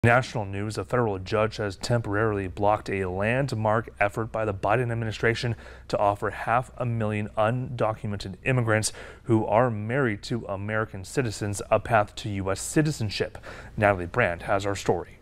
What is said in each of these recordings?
National news: a federal judge has temporarily blocked a landmark effort by the Biden administration to offer 500,000 undocumented immigrants who are married to American citizens a path to U.S. citizenship. Natalie Brandt has our story.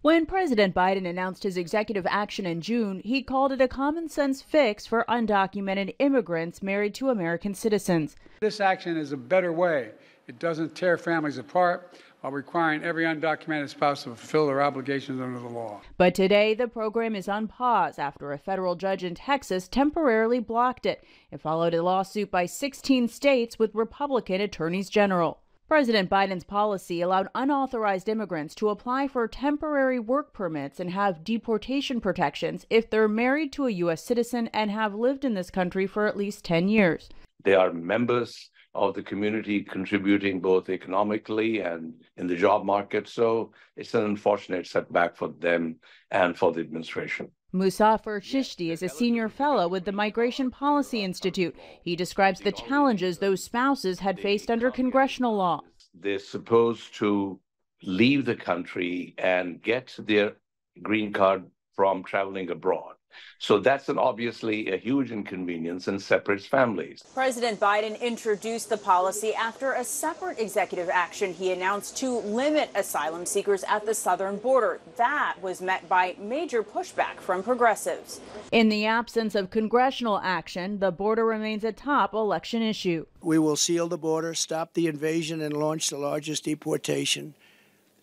When President Biden announced his executive action in June, he called it a common sense fix for undocumented immigrants married to American citizens. This action is a better way. It doesn't tear families apart while requiring every undocumented spouse to fulfill their obligations under the law. But today, the program is on pause after a federal judge in Texas temporarily blocked it. It followed a lawsuit by 16 states with Republican attorneys general. President Biden's policy allowed unauthorized immigrants to apply for temporary work permits and have deportation protections if they're married to a U.S. citizen and have lived in this country for at least 10 years. They are members of the community, contributing both economically and in the job market. So it's an unfortunate setback for them and for the administration. Musafir Shishti is a senior fellow with the Migration Policy Institute. He describes the challenges those spouses had faced under congressional law. They're supposed to leave the country and get their green card from traveling abroad. So that's obviously a huge inconvenience and separates families. President Biden introduced the policy after a separate executive action he announced to limit asylum seekers at the southern border. That was met by major pushback from progressives. In the absence of congressional action, the border remains a top election issue. We will seal the border, stop the invasion, and launch the largest deportation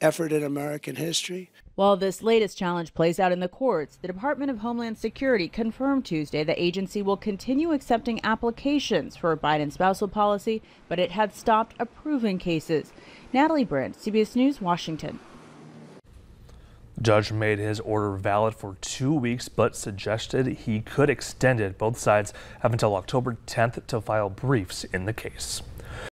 effort in American history. While this latest challenge plays out in the courts, the Department of Homeland Security confirmed Tuesday the agency will continue accepting applications for Biden's spousal policy, but it had stopped approving cases. Natalie Brandt, CBS News, Washington. The judge made his order valid for 2 weeks, but suggested he could extend it. Both sides have until October 10th to file briefs in the case.